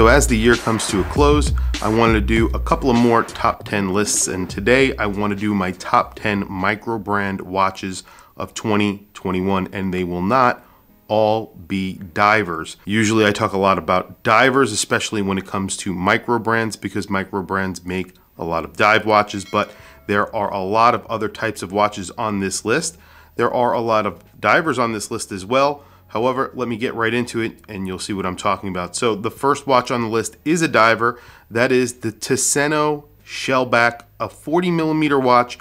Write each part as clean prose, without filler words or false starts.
So as the year comes to a close, I wanted to do a couple of more top 10 lists, and today I want to do my top 10 Microbrand watches of 2021, and they will not all be divers. Usually I talk a lot about divers, especially when it comes to Microbrands, because Microbrands make a lot of dive watches, but there are a lot of other types of watches on this list. There are a lot of divers on this list as well. However, let me get right into it and you'll see what I'm talking about. So the first watch on the list is a diver. That is the Ticino Shellback, a 40mm watch,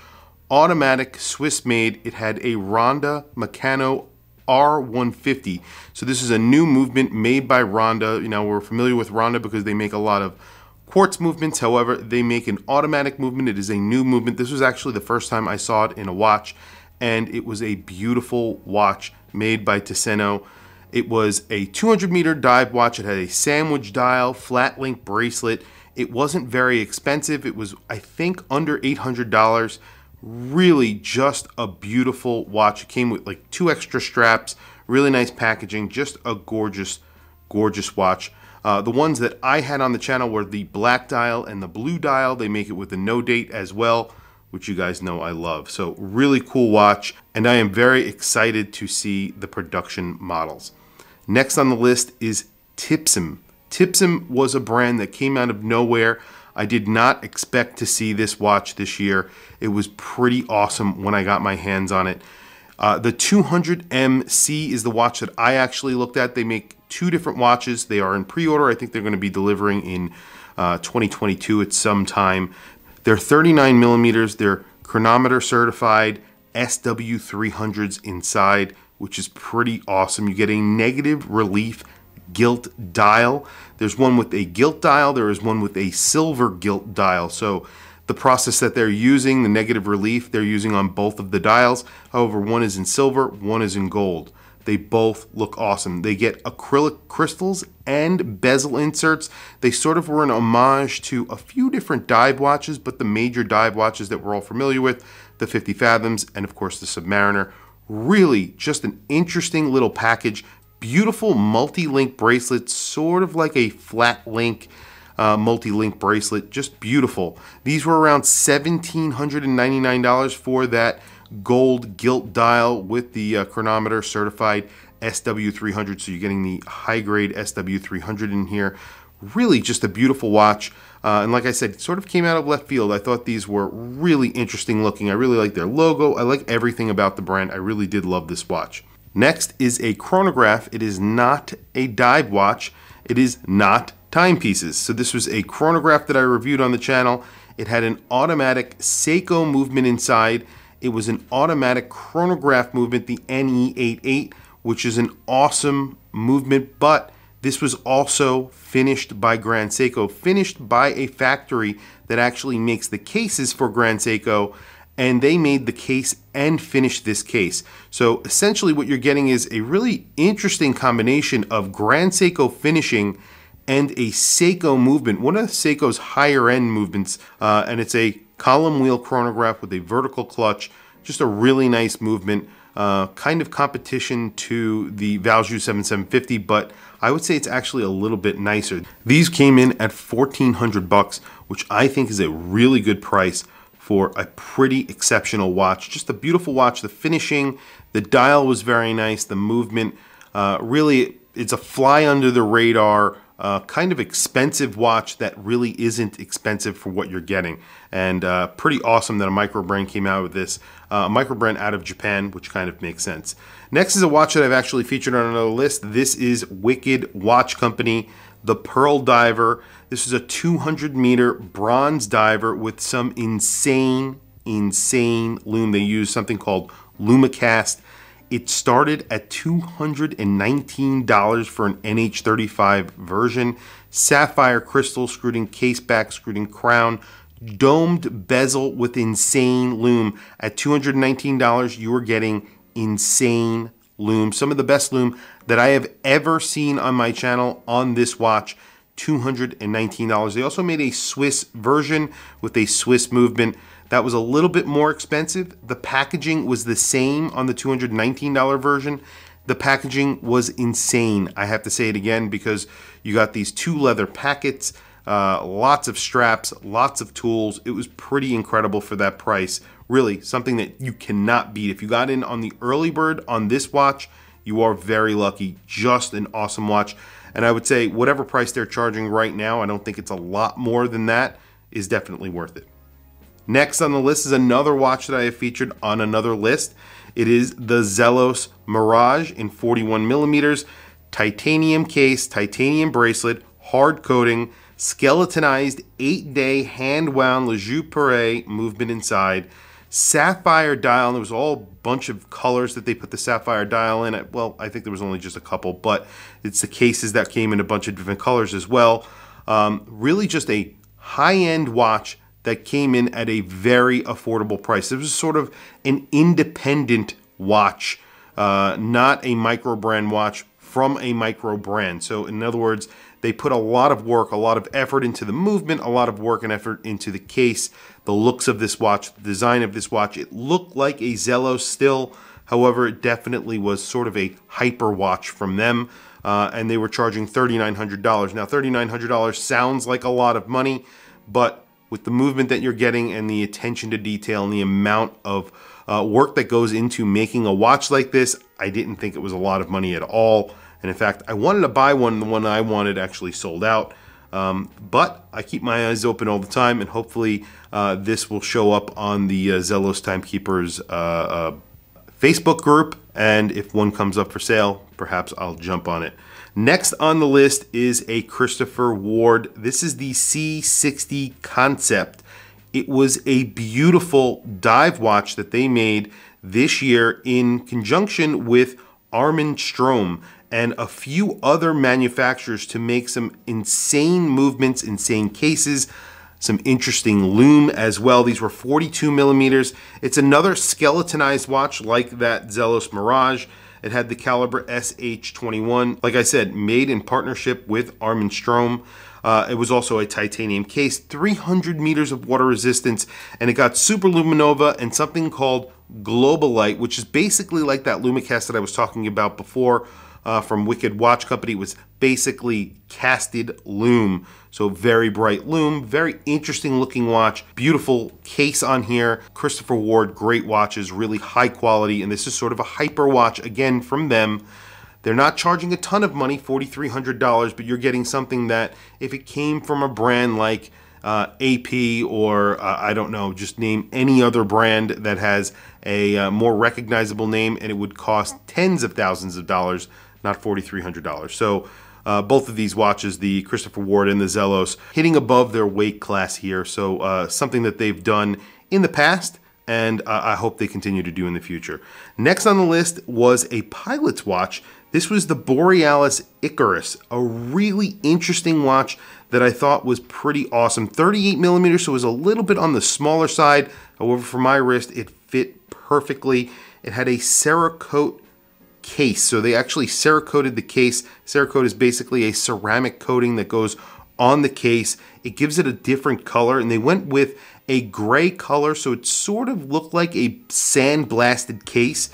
automatic, Swiss made. It had a Ronda Meccano R150. So this is a new movement made by Ronda. You know, we're familiar with Ronda because they make a lot of quartz movements. However, they make an automatic movement. It is a new movement. This was actually the first time I saw it in a watch, and it was a beautiful watch made by Ticino. It was a 200-meter dive watch. It had a sandwich dial, flat link bracelet. It wasn't very expensive. It was, I think, under $800. Really just a beautiful watch. It came with like 2 extra straps, really nice packaging, just a gorgeous, gorgeous watch. The ones that I had on the channel were the black dial and the blue dial. They make it with a no date as well, which you guys know I love. So really cool watch, and I am very excited to see the production models. Next on the list is Tipsum. Tipsum was a brand that came out of nowhere. I did not expect to see this watch this year. It was pretty awesome when I got my hands on it. The 200MC is the watch that I actually looked at. They make 2 different watches. They are in pre-order. I think they're going to be delivering in 2022 at some time. They're 39mm. They're chronometer certified, SW300s inside, which is pretty awesome. You get a negative relief gilt dial. There's one with a gilt dial. There is one with a silver gilt dial. So the process that they're using, the negative relief, they're using on both of the dials. However, one is in silver, one is in gold. They both look awesome. They get acrylic crystals and bezel inserts. They sort of were an homage to a few different dive watches, but the major dive watches that we're all familiar with, the 50 Fathoms and of course the Submariner. Really just an interesting little package. Beautiful multi-link bracelet, sort of like a flat link multi-link bracelet, just beautiful. These were around $1,799 for that gold gilt dial with the chronometer certified SW300. So you're getting the high grade SW300 in here. Really just a beautiful watch. And like I said, it sort of came out of left field. I thought these were really interesting looking. I really like their logo. I like everything about the brand. I really did love this watch. Next is a chronograph. It is not a dive watch. It is not timepieces. So this was a chronograph that I reviewed on the channel. It had an automatic Seiko movement inside. It was an automatic chronograph movement, the NE88, which is an awesome movement, but this was also finished by Grand Seiko, finished by a factory that actually makes the cases for Grand Seiko, and they made the case and finished this case. So essentially what you're getting is a really interesting combination of Grand Seiko finishing and a Seiko movement, one of Seiko's higher end movements, and it's a column wheel chronograph with a vertical clutch, just a really nice movement, kind of competition to the Valjoux 7750, but I would say it's actually a little bit nicer. These came in at $1,400, which I think is a really good price for a pretty exceptional watch. Just a beautiful watch. The finishing, the dial was very nice. The movement, really, it's a fly under the radar, kind of expensive watch that really isn't expensive for what you're getting. And pretty awesome that a Microbrand came out with this. Microbrand out of Japan, which kind of makes sense. Next is a watch that I've actually featured on another list. This is Wicked Watch Company, the Pearl Diver. This is a 200-meter bronze diver with some insane lume. They use something called Lumicast. It started at $219 for an NH35 version. Sapphire crystal, screwed in case back, screwed in crown, domed bezel with insane lume. At $219, you are getting insane lume. Some of the best lume that I have ever seen on my channel on this watch. $219. They also made a Swiss version with a Swiss movement. That was a little bit more expensive. The packaging was the same on the $219 version. The packaging was insane. I have to say it again because you got these 2 leather packets, lots of straps, lots of tools. It was pretty incredible for that price. Really, something that you cannot beat. If you got in on the early bird on this watch, you are very lucky. Just an awesome watch. And I would say whatever price they're charging right now, I don't think it's a lot more than that, is definitely worth it. Next on the list is another watch that I have featured on another list. It is the Zelos Mirage in 41 millimeters, titanium case, titanium bracelet, hard coating, skeletonized 8-day hand-wound Le Jeu Perret movement inside, sapphire dial, and there was all a bunch of colors that they put the sapphire dial in. Well, I think there was only just a couple, but it's the cases that came in a bunch of different colors as well. Really just a high-end watch that came in at a very affordable price. It was sort of an independent watch, not a micro brand watch from a micro brand. So in other words, they put a lot of work, a lot of effort into the movement, a lot of work and effort into the case, the looks of this watch, the design of this watch. It looked like a Zelos still. However, it definitely was sort of a hyper watch from them. And they were charging $3,900. Now, $3,900 sounds like a lot of money, but with the movement that you're getting and the attention to detail and the amount of work that goes into making a watch like this, I didn't think it was a lot of money at all. And in fact, I wanted to buy one. The one I wanted actually sold out. But I keep my eyes open all the time, and hopefully this will show up on the Zelos Timekeepers Facebook group. And if one comes up for sale, perhaps I'll jump on it. Next on the list is a Christopher Ward. This is the C60 Concept. It was a beautiful dive watch that they made this year in conjunction with Armin Strom and a few other manufacturers to make some insane movements, insane cases, some interesting lume as well. These were 42 millimeters. It's another skeletonized watch like that Zelos Mirage. It had the caliber SH21. Like I said, made in partnership with Armin Strom. It was also a titanium case, 300 meters of water resistance, and it got super luminova and something called Global Light, which is basically like that Lumicast that I was talking about before from Wicked Watch Company. It was basically casted lume, so very bright lume, very interesting looking watch, beautiful case on here. Christopher Ward, great watches, really high quality, and this is sort of a hyper watch again from them. They're not charging a ton of money, $4,300, but you're getting something that if it came from a brand like AP or I don't know, just name any other brand that has a more recognizable name, and it would cost tens of thousands of dollars, not $4,300. So both of these watches, the Christopher Ward and the Zelos, hitting above their weight class here. So something that they've done in the past, and I hope they continue to do in the future. Next on the list was a pilot's watch. This was the Borealis Icarus, a really interesting watch that I thought was pretty awesome. 38 millimeters, so it was a little bit on the smaller side. However, for my wrist, it fit perfectly. It had a Cerakote case, so they actually Cerakoted the case. Cerakote is basically a ceramic coating that goes on the case. It gives it a different color, and they went with a gray color, so it sort of looked like a sandblasted case,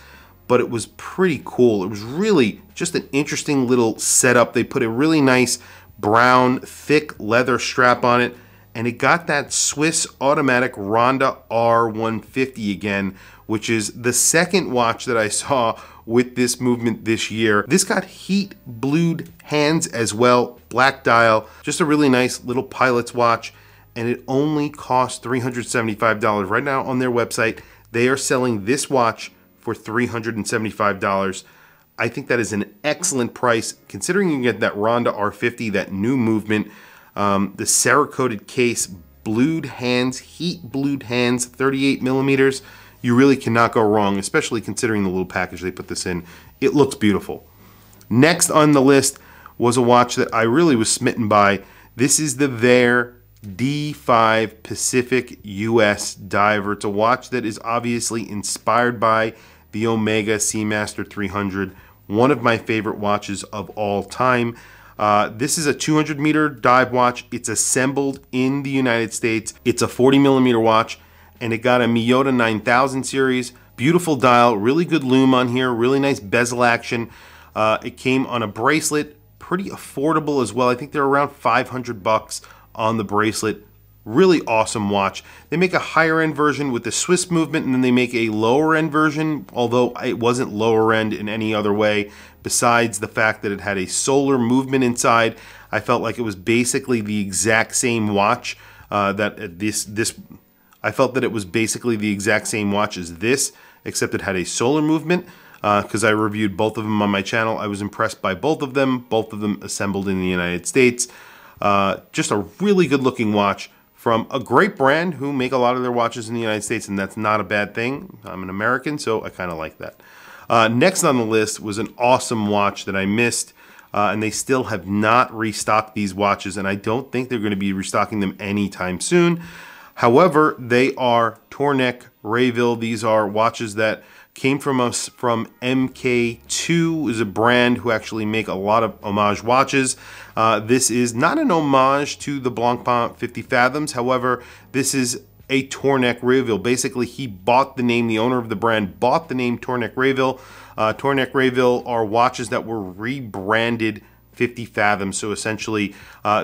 but it was pretty cool. It was really just an interesting little setup. They put a really nice brown, thick leather strap on it, and it got that Swiss automatic Ronda R150 again, which is the second watch that I saw with this movement this year. This got heat blued hands as well, black dial, just a really nice little pilot's watch, and it only cost $375. Right now on their website, they are selling this watch for $375. I think that is an excellent price, considering you get that Ronda R50, that new movement, the Cerakoted case, blued hands, heat blued hands, 38 millimeters. You really cannot go wrong, especially considering the little package they put this in. It looks beautiful. Next on the list was a watch that I really was smitten by. This is the Vaer D5 Pacific US Diver. It's a watch that is obviously inspired by the Omega Seamaster 300, one of my favorite watches of all time. This is a 200 meter dive watch. It's assembled in the United States. It's a 40 millimeter watch, and it got a Miyota 9000 series, Beautiful dial, really good lume on here, really nice bezel action. It came on a bracelet, pretty affordable as well. I think they're around 500 bucks on the bracelet. Really awesome watch. They make a higher end version with the Swiss movement, and then they make a lower end version, although it wasn't lower end in any other way besides the fact that it had a solar movement inside. I felt like it was basically the exact same watch I felt that it was basically the exact same watch as this, except it had a solar movement. Because I reviewed both of them on my channel. I was impressed by both of them assembled in the United States. Just a really good looking watch from a great brand who make a lot of their watches in the United States, and that's not a bad thing. I'm an American, so I kind of like that. Next on the list was an awesome watch that I missed, and they still have not restocked these watches, and I don't think they're going to be restocking them anytime soon. However, they are Tornek Rayville. These are watches that came from us from MK2, is a brand who actually make a lot of homage watches. This is not an homage to the Blancpain 50 Fathoms. However, this is a Tornek Rayville. Basically, he bought the name, the owner of the brand bought the name Tornek Rayville. Tornek Rayville are watches that were rebranded 50 Fathoms. So essentially,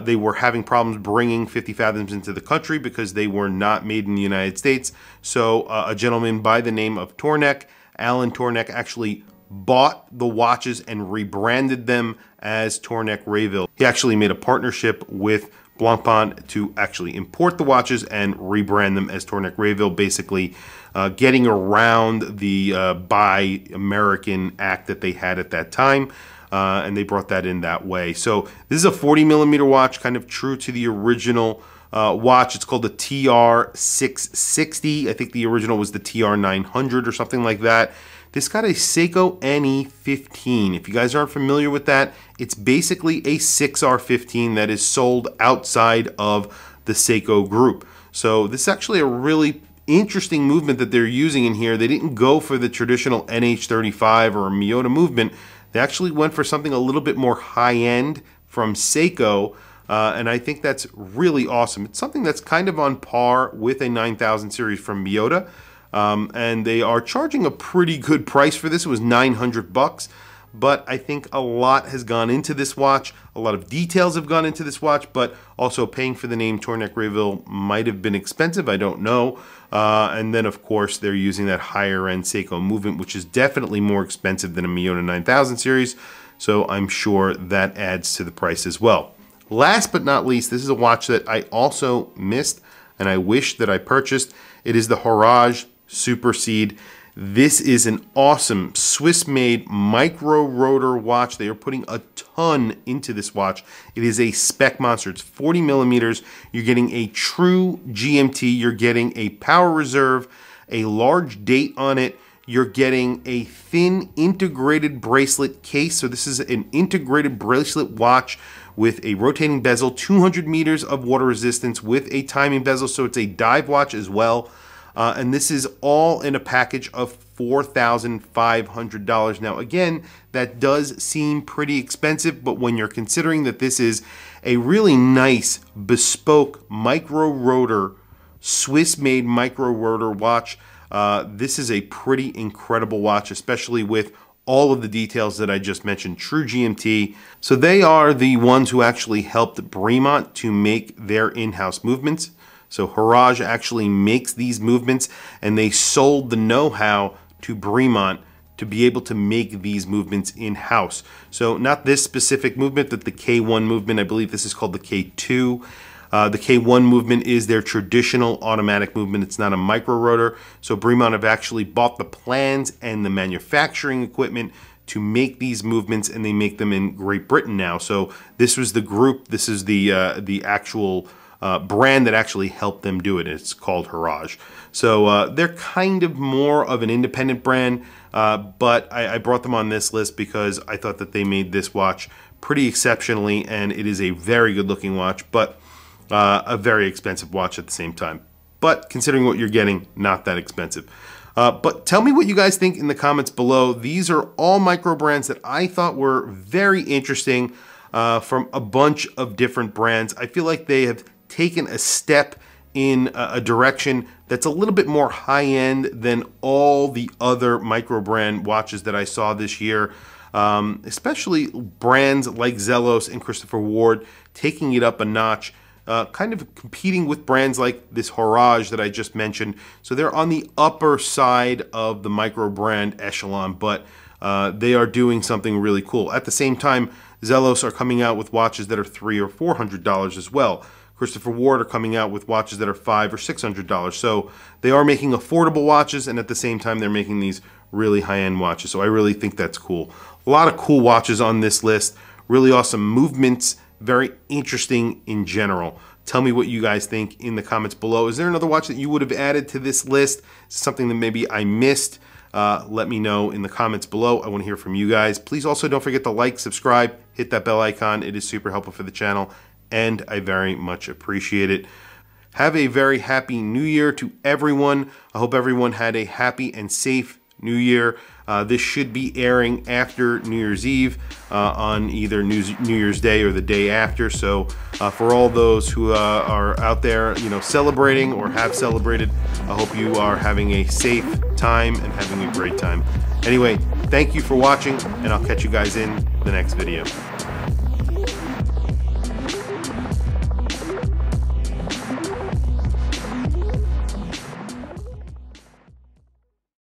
they were having problems bringing 50 Fathoms into the country because they were not made in the United States. So a gentleman by the name of Tornek, Alan Tornek, actually bought the watches and rebranded them as Tornek Rayville. He actually made a partnership with Blancpain to actually import the watches and rebrand them as Tornek Rayville, basically getting around the Buy American Act that they had at that time. And they brought that in that way. So this is a 40 millimeter watch, kind of true to the original watch. It's called the TR660. I think the original was the TR900 or something like that. This got a Seiko NE15. If you guys aren't familiar with that, it's basically a 6R15 that is sold outside of the Seiko group. So this is actually a really interesting movement that they're using in here. They didn't go for the traditional NH35 or Miyota movement. They actually went for something a little bit more high-end from Seiko, and I think that's really awesome. It's something that's kind of on par with a 9000 series from Miyota, and they are charging a pretty good price for this. It was 900 bucks, but I think a lot has gone into this watch. A lot of details have gone into this watch, but also paying for the name Tornek Rayville might have been expensive. I don't know. And then, of course, they're using that higher-end Seiko movement, which is definitely more expensive than a Miyota 9000 series. So I'm sure that adds to the price as well. Last but not least, this is a watch that I also missed and I wish that I purchased. It is the Hraj Super Seed. This is an awesome Swiss-made micro rotor watch. They are putting a ton into this watch. It is a spec monster. It's 40 millimeters. You're getting a true GMT. You're getting a power reserve, a large date on it. You're getting a thin integrated bracelet case. So this is an integrated bracelet watch with a rotating bezel, 200 meters of water resistance with a timing bezel. So it's a dive watch as well. And this is all in a package of $4,500. Now, again, that does seem pretty expensive, but when you're considering that this is a really nice, bespoke micro rotor, Swiss-made micro rotor watch, this is a pretty incredible watch, especially with all of the details that I just mentioned, true GMT. So they are the ones who actually helped Bremont to make their in-house movements. So Hraj actually makes these movements, and they sold the know-how to Bremont to be able to make these movements in-house. So not this specific movement, but the K1 movement. I believe this is called the K2. The K1 movement is their traditional automatic movement. It's not a micro rotor. So Bremont have actually bought the plans and the manufacturing equipment to make these movements, and they make them in Great Britain now. So this was the group. This is the actual brand that actually helped them do it. It's called Hraj. So they're kind of more of an independent brand, but I brought them on this list because I thought that they made this watch pretty exceptionally, and it is a very good looking watch, but a very expensive watch at the same time. But considering what you're getting, not that expensive. But tell me what you guys think in the comments below. These are all micro brands that I thought were very interesting from a bunch of different brands. I feel like they have taken a step in a direction that's a little bit more high-end than all the other Microbrand watches that I saw this year. Especially brands like Zelos and Christopher Ward taking it up a notch, kind of competing with brands like this Hraj that I just mentioned. So they're on the upper side of the Microbrand echelon, but they are doing something really cool. At the same time, Zelos are coming out with watches that are $300 or $400 as well. Christopher Ward are coming out with watches that are $500 or $600. So they are making affordable watches, and at the same time, they're making these really high-end watches. So I really think that's cool. A lot of cool watches on this list. Really awesome movements. Very interesting in general. Tell me what you guys think in the comments below. Is there another watch that you would have added to this list? Something that maybe I missed? Let me know in the comments below. I want to hear from you guys. Please also don't forget to like, subscribe, hit that bell icon. It is super helpful for the channel, and I very much appreciate it. Have a very happy New Year to everyone. I hope everyone had a happy and safe New Year. This should be airing after New Year's Eve on either New Year's Day or the day after. So for all those who are out there, celebrating or have celebrated, I hope you are having a safe time and having a great time. Anyway, thank you for watching, and I'll catch you guys in the next video.